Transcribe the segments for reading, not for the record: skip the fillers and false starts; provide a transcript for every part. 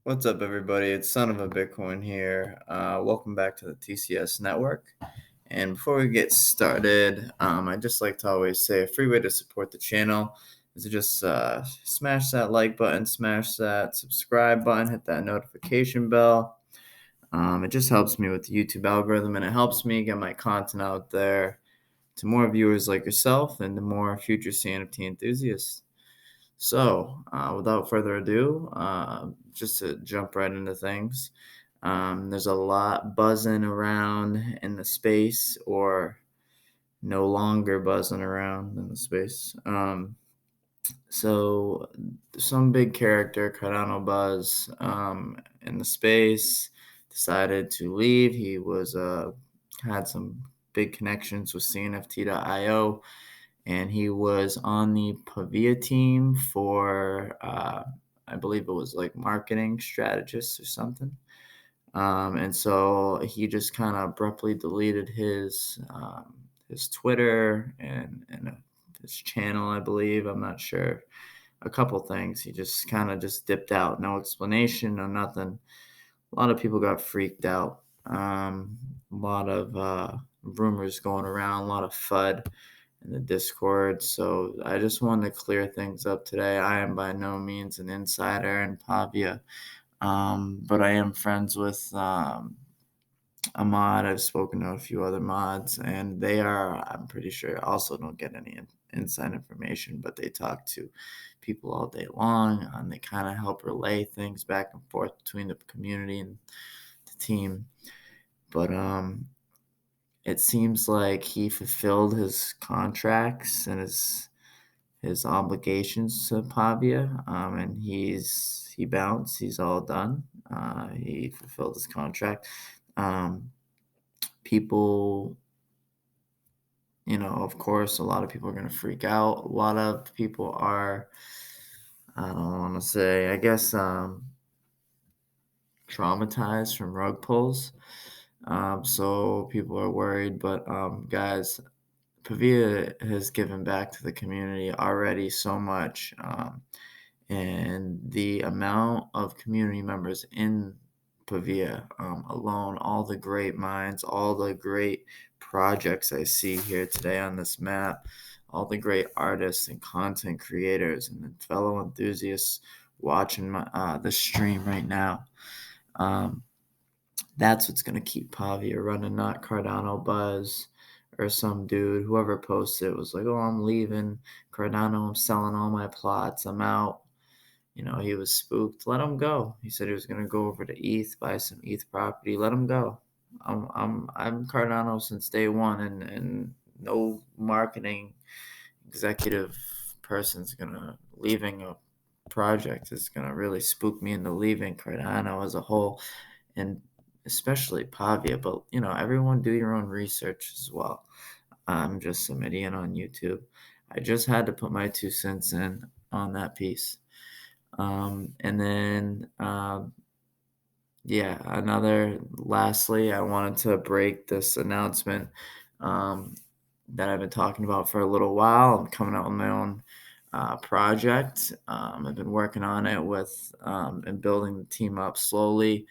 What's up, everybody? It's Son of a Bitcoin here. Welcome back to the TCS network. And before we get started, I just like to always say a free way to support the channel is to just smash that like button, smash that subscribe button, hit that notification bell. It just helps me with the YouTube algorithm and it helps me get my content out there to more viewers like yourself and to more future Cnft enthusiasts. So, without further ado, just to jump right into things, there's a lot buzzing around in the space, or no longer buzzing around in the space. So, some big character, Cardano Buzz, in the space, decided to leave. He was had some big connections with Cnft.io, and he was on the Pavia team for I believe it was like marketing strategist or something. And so he just kind of abruptly deleted his Twitter and his channel, I believe. I'm not sure. A couple things. He just kind of just dipped out. No explanation, no nothing. A lot of people got freaked out. A lot of rumors going around, a lot of FUD in the Discord. So I just wanted to clear things up today. I am by no means an insider in Pavia, but I am friends with a mod. I've spoken to a few other mods, and they are, I'm pretty sure, also don't get any inside information, but they talk to people all day long, and they kind of help relay things back and forth between the community and the team. But it seems like he fulfilled his contracts and his obligations to Pavia, and he bounced. He's all done. He fulfilled his contract. People, of course, a lot of people are going to freak out. A lot of people are, I don't want to say, I guess, traumatized from rug pulls. So people are worried, but guys, Pavia has given back to the community already so much, and the amount of community members in Pavia alone, all the great minds, all the great projects I see here today on this map, all the great artists and content creators and fellow enthusiasts watching the stream right now. Um, that's what's going to keep Pavia running, not Cardano Buzz or some dude. Whoever posted it was like, oh, I'm leaving Cardano. I'm selling all my plots. I'm out. He was spooked. Let him go. He said he was going to go over to ETH, buy some ETH property. Let him go. I'm Cardano since day one, and no marketing executive person's gonna leaving a project is gonna really spook me into leaving Cardano as a whole, and especially Pavia. But everyone do your own research as well. I'm just some idiot on YouTube. I just had to put my 2 cents in on that piece. And then yeah, lastly, I wanted to break this announcement that I've been talking about for a little while. I'm coming out with my own project. I've been working on it and building the team up slowly.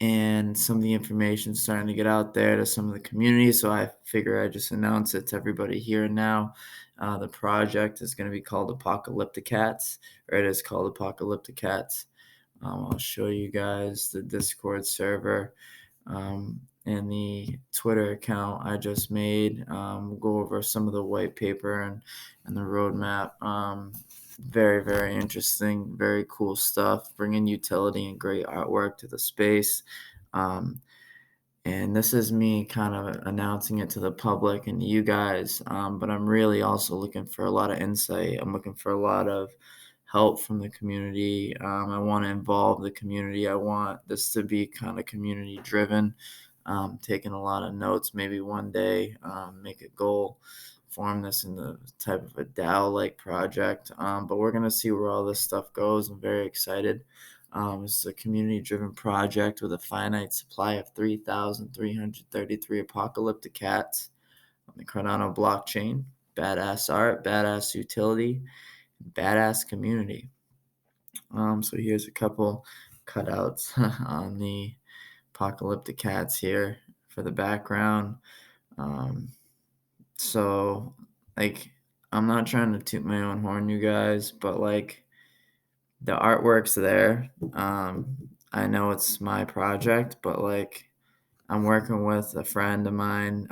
And some of the information is starting to get out there to some of the community. So I figure I just announce it to everybody here and now. The project is going to be called Apocalypticats, or it is called Apocalypticats. I'll show you guys the Discord server and the Twitter account I just made. We'll go over some of the white paper and the roadmap. Very, very interesting, very cool stuff, bringing utility and great artwork to the space. And this is me kind of announcing it to the public and you guys, but I'm really also looking for a lot of insight. I'm looking for a lot of help from the community. I want to involve the community. I want this to be kind of community driven. Taking a lot of notes, maybe one day make a goal, form this in the type of a DAO-like project. But we're going to see where all this stuff goes. I'm very excited. This is a community-driven project with a finite supply of 3,333 apocalyptic cats on the Cardano blockchain. Badass art, badass utility, badass community. So here's a couple cutouts on the Apocalypticats here for the background. Um, so like I'm not trying to toot my own horn, you guys, but like the artwork's there. I know it's my project, but like I'm working with a friend of mine.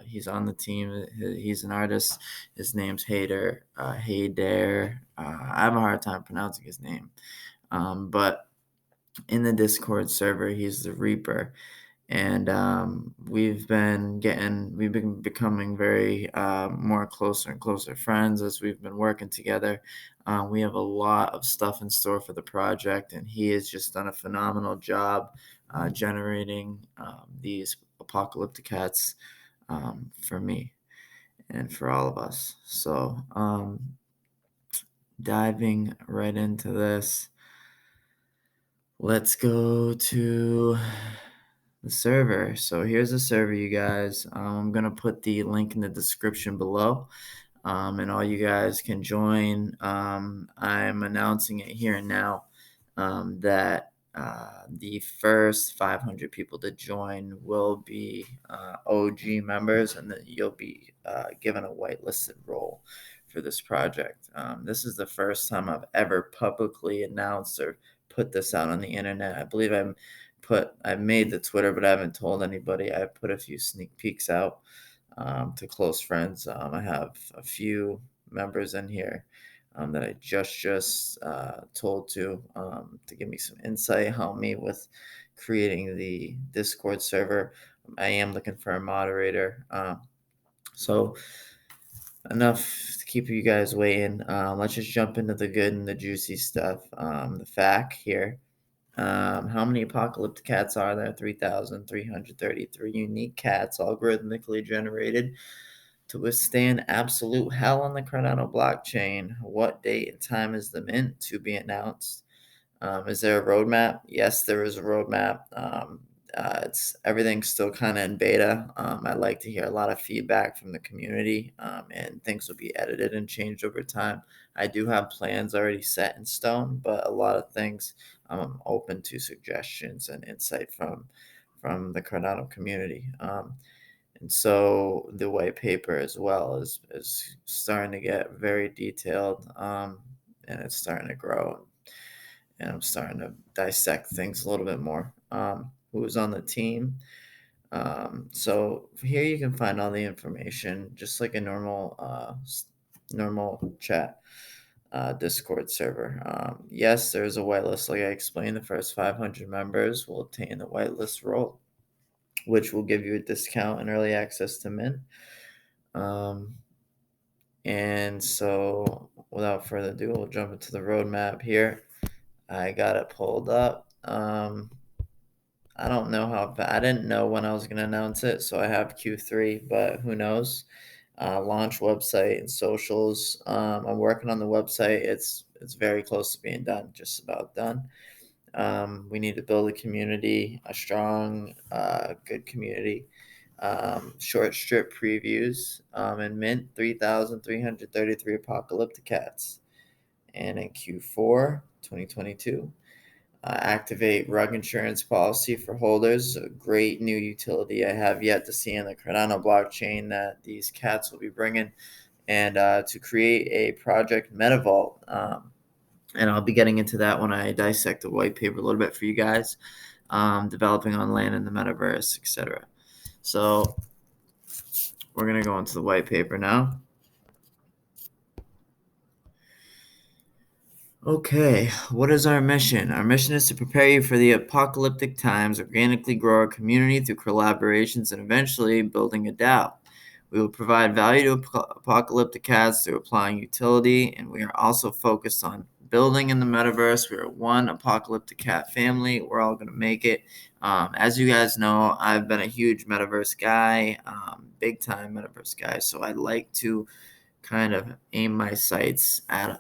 He's on the team. He's an artist. His name's Hader. Hader. I have a hard time pronouncing his name. But in the Discord server, he's the Reaper, and we've been becoming very more closer and closer friends as we've been working together. We have a lot of stuff in store for the project, and he has just done a phenomenal job generating these Apocalypticats for me and for all of us. So diving right into this, let's go to the server. So here's the server, you guys. I'm going to put the link in the description below. And all you guys can join. I'm announcing it here and now that the first 500 people to join will be OG members, and that you'll be given a whitelisted role for this project. This is the first time I've ever publicly announced or put this out on the internet. I believe I've made the Twitter, but I haven't told anybody. I put a few sneak peeks out to close friends. I have a few members in here that I just told to give me some insight, help me with creating the Discord server. I am looking for a moderator. So enough to keep you guys waiting. Let's just jump into the good and the juicy stuff. The fact here. How many apocalyptic cats are there? 3,333 unique cats, algorithmically generated to withstand absolute hell on the Cardano blockchain. What date and time is the mint to be announced? Is there a roadmap? Yes, there is a roadmap. It's everything's still kind of in beta. I'd like to hear a lot of feedback from the community, and things will be edited and changed over time. I do have plans already set in stone, but a lot of things I'm open to suggestions and insight from the Cardano community. And so the white paper as well is starting to get very detailed, and it's starting to grow, and I'm starting to dissect things a little bit more. Who's on the team? So here you can find all the information, just like a normal chat Discord server. Yes, there's a whitelist, like I explained. The first 500 members will obtain the whitelist role, which will give you a discount and early access to Mint. And so, without further ado, we'll jump into the roadmap here. I got it pulled up. I don't know I didn't know when I was going to announce it, so I have Q3, but who knows? Launch website and socials. I'm working on the website. It's very close to being done, just about done. We need to build a community, a strong, good community. Short strip previews and mint 3,333 Apocalypticats. And in Q4 2022, activate rug insurance policy for holders, a great new utility I have yet to see in the Cardano blockchain that these cats will be bringing, and to create a project MetaVault. And I'll be getting into that when I dissect the white paper a little bit for you guys, developing on land in the metaverse, etc. So we're going to go into the white paper now. Okay, what is our mission? Our mission is to prepare you for the apocalyptic times, organically grow our community through collaborations, and eventually building a DAO. We will provide value to Apocalypticats through applying utility, and we are also focused on building in the metaverse. We are one Apocalypticat family. We're all going to make it. As you guys know, I've been a huge metaverse guy, big time metaverse guy, so I like to kind of aim my sights at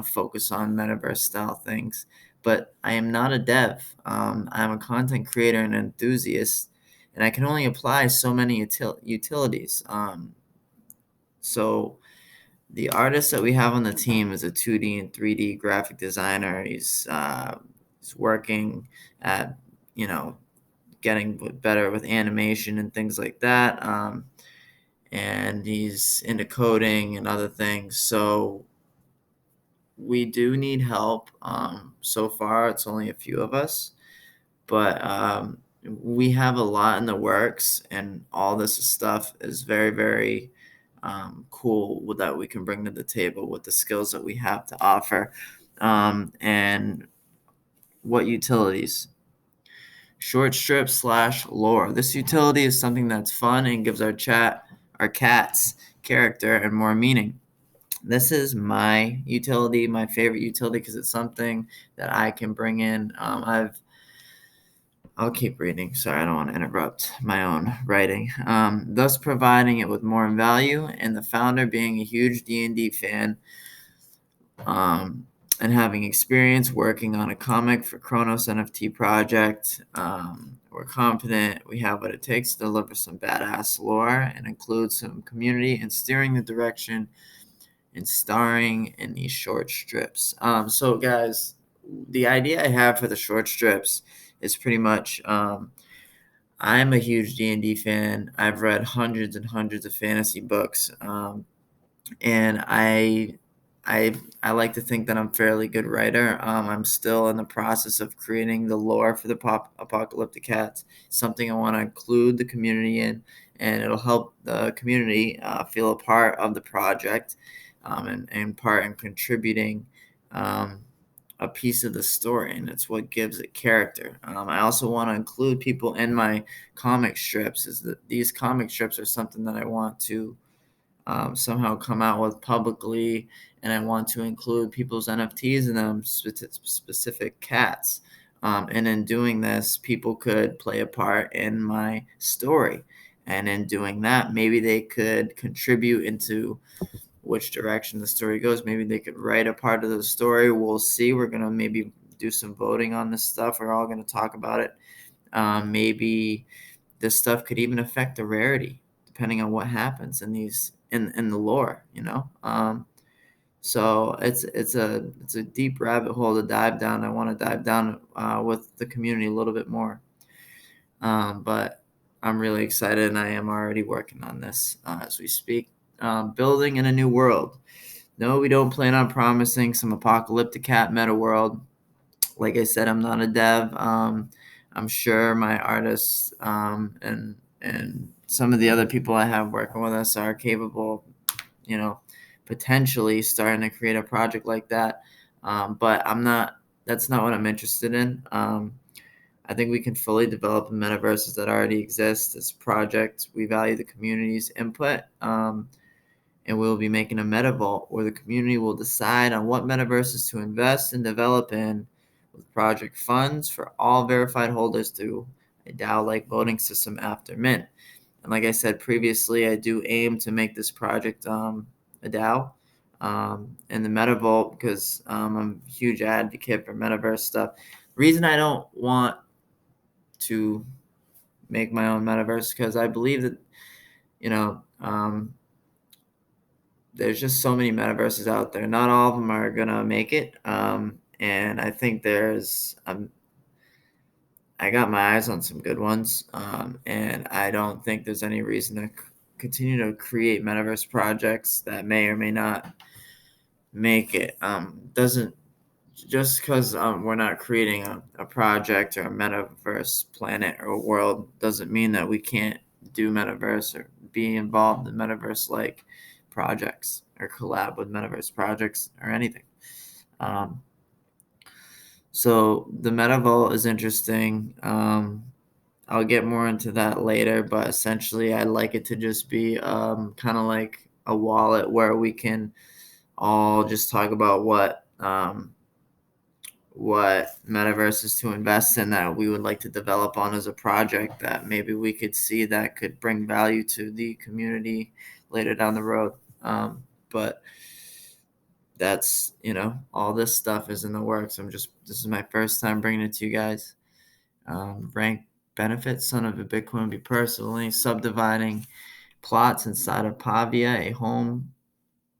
focus on metaverse style things. But I am not a dev. I'm a content creator and enthusiast, and I can only apply so many utilities. So the artist that we have on the team is a 2D and 3D graphic designer. He's working at, you know, getting better with animation and things like that. And he's into coding and other things. So we do need help. So far, it's only a few of us, but we have a lot in the works, and all this stuff is very, very cool that we can bring to the table with the skills that we have to offer. And what utilities? Short strip slash lore. This utility is something that's fun and gives our cats, character and more meaning. This is my utility, my favorite utility, because it's something that I can bring in. I'll keep reading. Sorry, I don't want to interrupt my own writing. Thus providing it with more value, and the founder being a huge D&D fan, and having experience working on a comic for Kronos NFT project. We're confident we have what it takes to deliver some badass lore and include some community and steering the direction and starring in these short strips. So guys, the idea I have for the short strips is pretty much I'm a huge D&D fan. I've read hundreds and hundreds of fantasy books, and I like to think that I'm a fairly good writer. I'm still in the process of creating the lore for the Apocalypticats, something I want to include the community in, and it'll help the community feel a part of the project, and part in contributing a piece of the story, and it's what gives it character. I also want to include people in my comic strips. Is that these comic strips are something that I want to somehow come out with publicly, and I want to include people's NFTs in them, specific cats. And in doing this, people could play a part in my story. And in doing that, maybe they could contribute into which direction the story goes. Maybe they could write a part of the story. We'll see. We're going to maybe do some voting on this stuff. We're all going to talk about it. Maybe this stuff could even affect the rarity, depending on what happens in these in the lore, you know. So it's a deep rabbit hole to dive down. I want to dive down with the community a little bit more, but I'm really excited, and I am already working on this as we speak. Building in a new world. No, we don't plan on promising some Apocalypticat meta world. Like I said, I'm not a dev. I'm sure my artists and some of the other people I have working with us are capable, you know, potentially starting to create a project like that. But I'm not. That's not what I'm interested in. I think we can fully develop the metaverses that already exist as projects. We value the community's input. And we'll be making a meta vault where the community will decide on what metaverses to invest and develop in, with project funds for all verified holders through a DAO-like voting system after mint. And like I said previously, I do aim to make this project a DAO and the meta vault, because I'm a huge advocate for metaverse stuff. Reason I don't want to make my own metaverse, because I believe that, you know, there's just so many metaverses out there. Not all of them are gonna make it. And I think I got my eyes on some good ones. And I don't think there's any reason to continue to create metaverse projects that may or may not make it. Doesn't Just because we're not creating a project or a metaverse planet or world doesn't mean that we can't do metaverse or be involved in metaverse like projects or collab with metaverse projects or anything. Um, so the MetaVault is interesting. I'll get more into that later, but essentially I'd like it to just be kind of like a wallet where we can all just talk about what metaverses to invest in that we would like to develop on as a project that maybe we could see that could bring value to the community later down the road. But that's, all this stuff is in the works. This is my first time bringing it to you guys. Rank benefits: son of a Bitcoin, be personally subdividing plots inside of Pavia, a home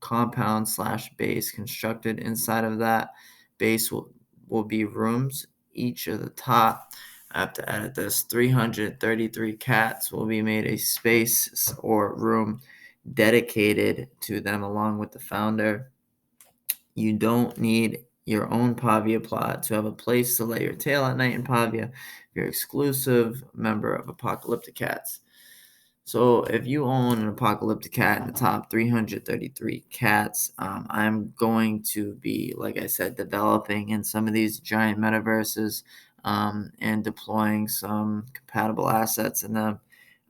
compound slash base constructed. Inside of that base will be rooms. Each of the top, I have to edit this, 333 cats will be made a space or room dedicated to them along with the founder. You don't need your own pavia plot to have a place to lay your tail at night in pavia. You're exclusive member of Apocalypticats. So if you own an Apocalypticat in the top 333 cats, I'm going to be, like I said, developing in some of these giant metaverses and deploying some compatible assets in them.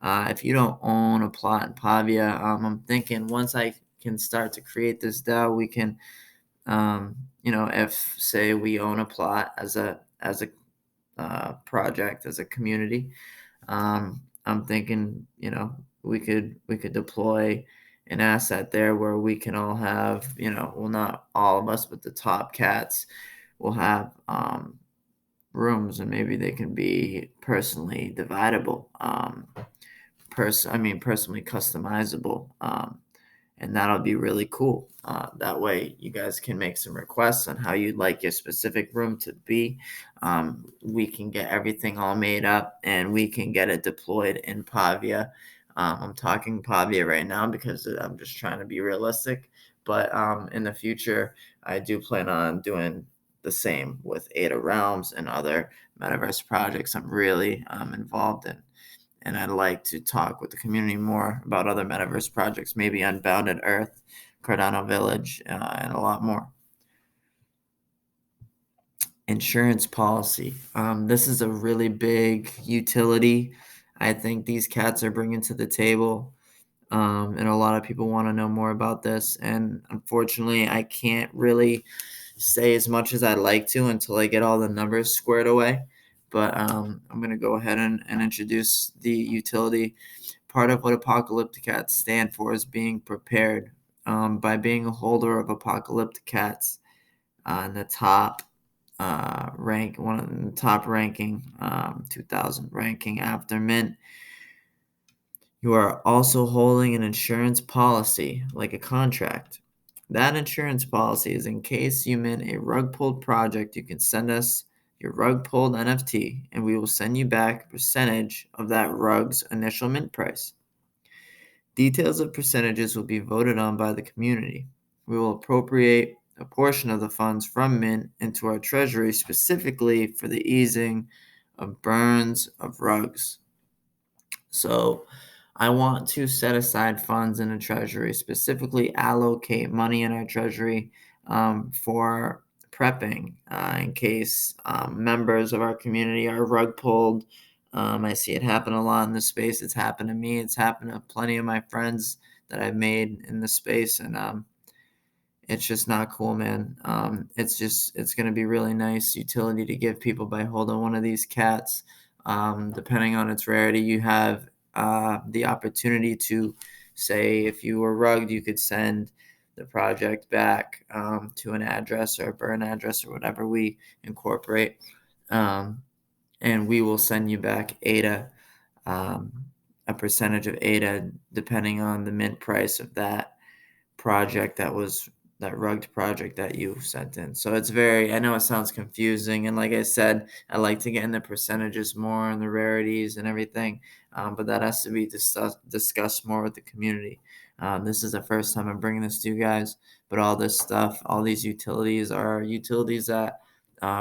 If you don't own a plot in Pavia, I'm thinking once I can start to create this DAO, we can, if say we own a plot as a project, as a community, I'm thinking, we could deploy an asset there where we can all have, well, not all of us, but the top cats will have rooms, and maybe they can be personally dividable, personally customizable, and that'll be really cool. That way, you guys can make some requests on how you'd like your specific room to be. We can get everything all made up, and we can get it deployed in Pavia. I'm talking Pavia right now because I'm just trying to be realistic. But in the future, I do plan on doing the same with Ada Realms and other metaverse projects I'm really involved in. And I'd like to talk with the community more about other metaverse projects, maybe Unbounded Earth, Cardano Village, and a lot more. Insurance policy. This is a really big utility I think these cats are bringing to the table. And a lot of people want to know more about this. And unfortunately, I can't really say as much as I'd like to until I get all the numbers squared away. But I'm going to go ahead and introduce the utility. Part of what Apocalypticats stand for is being prepared. By being a holder of Apocalypticats in the top one of the top ranking, 2000 ranking after mint, you are also holding an insurance policy, like a contract. That insurance policy is in case you mint a rug pulled project, you can send us your rug pulled NFT and we will send you back a percentage of that rug's initial mint price. Details of percentages will be voted on by the community. We will appropriate a portion of the funds from mint into our treasury specifically for the easing of burns of rugs. So I want to set aside funds in a treasury, specifically allocate money in our treasury for prepping in case members of our community are rug pulled. I see it happen a lot in this space. It's happened to me. It's happened to plenty of my friends that I've made in this space, and it's just not cool, man. It's going to be really nice utility to give people by holding one of these cats. Depending on its rarity, you have the opportunity to say if you were rugged, you could send the project back to an address or a burn address or whatever we incorporate. And we will send you back ADA, a percentage of ADA, depending on the mint price of that project that rugged project that you sent in. So I know it sounds confusing. And like I said, I like to get in the percentages more and the rarities and everything. But that has to be discussed more with the community. This is the first time I'm bringing this to you guys, but all this stuff, all these utilities are utilities that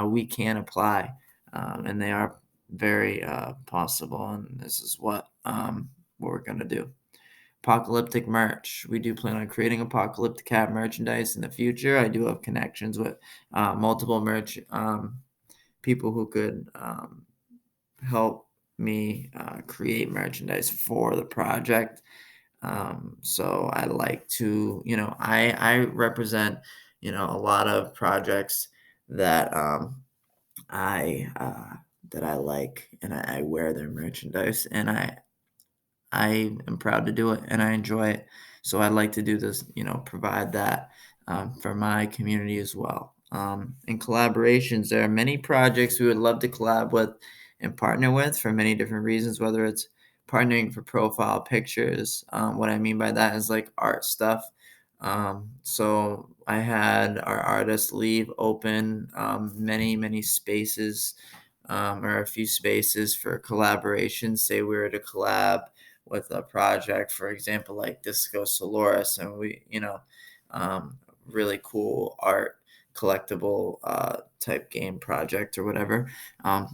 we can apply. And they are very possible. And this is what we're going to do. Apocalyptic merch. We do plan on creating Apocalypticat merchandise in the future. I do have connections with multiple merch people who could help me create merchandise for the project. So I like to, I represent, a lot of projects that I that I like, and I wear their merchandise, and I am proud to do it and I enjoy it. So I'd like to do this, provide that for my community as well. In collaborations, there are many projects we would love to collab with and partner with for many different reasons, whether it's partnering for profile pictures. What I mean by that is like art stuff. So I had our artists leave open many spaces, or a few spaces for collaboration. Say we were to collab with a project, for example, like Disco Solaris, and really cool art collectible type game project or whatever.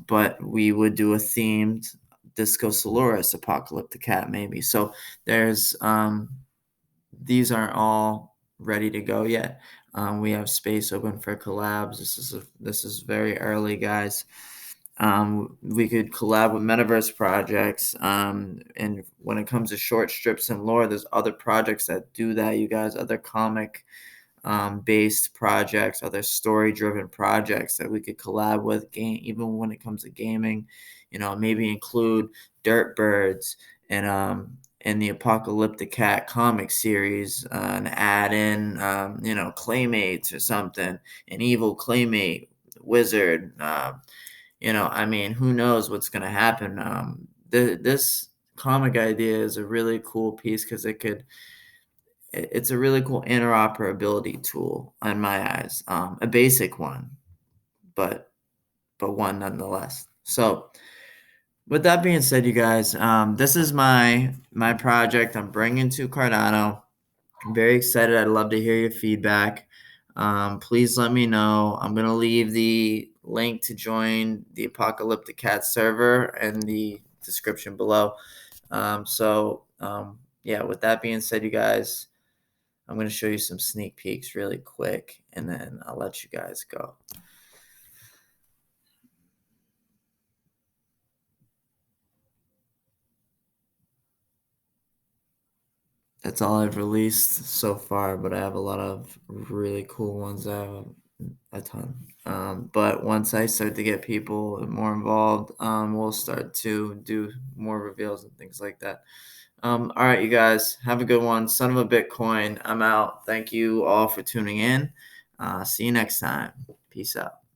But we would do a themed Disco Solaris Apocalypticat maybe. So there's these aren't all ready to go yet. We have space open for collabs. This is very early, guys. We could collab with metaverse projects. And when it comes to short strips and lore, there's other projects that do that. You guys, other comic based projects, other story driven projects that we could collab with. Game, even when it comes to gaming, maybe include Dirt Birds and in the Apocalyptic Cat comic series, and add in Claymates or something, an evil Claymate wizard. I mean, who knows what's gonna happen? This comic idea is a really cool piece because it's a really cool interoperability tool in my eyes. A basic one, but one nonetheless. So with that being said, you guys, this is my project I'm bringing to Cardano. I'm very excited. I'd love to hear your feedback. Please let me know. I'm gonna leave the link to join the Apocalyptic Cat server in the description below. Yeah. With that being said, you guys, I'm going to show you some sneak peeks really quick, and then I'll let you guys go. That's all I've released so far, but I have a lot of really cool ones. I have a ton. But once I start to get people more involved, we'll start to do more reveals and things like that. All right, you guys, have a good one. Son of a Bitcoin, I'm out. Thank you all for tuning in. See you next time. Peace out.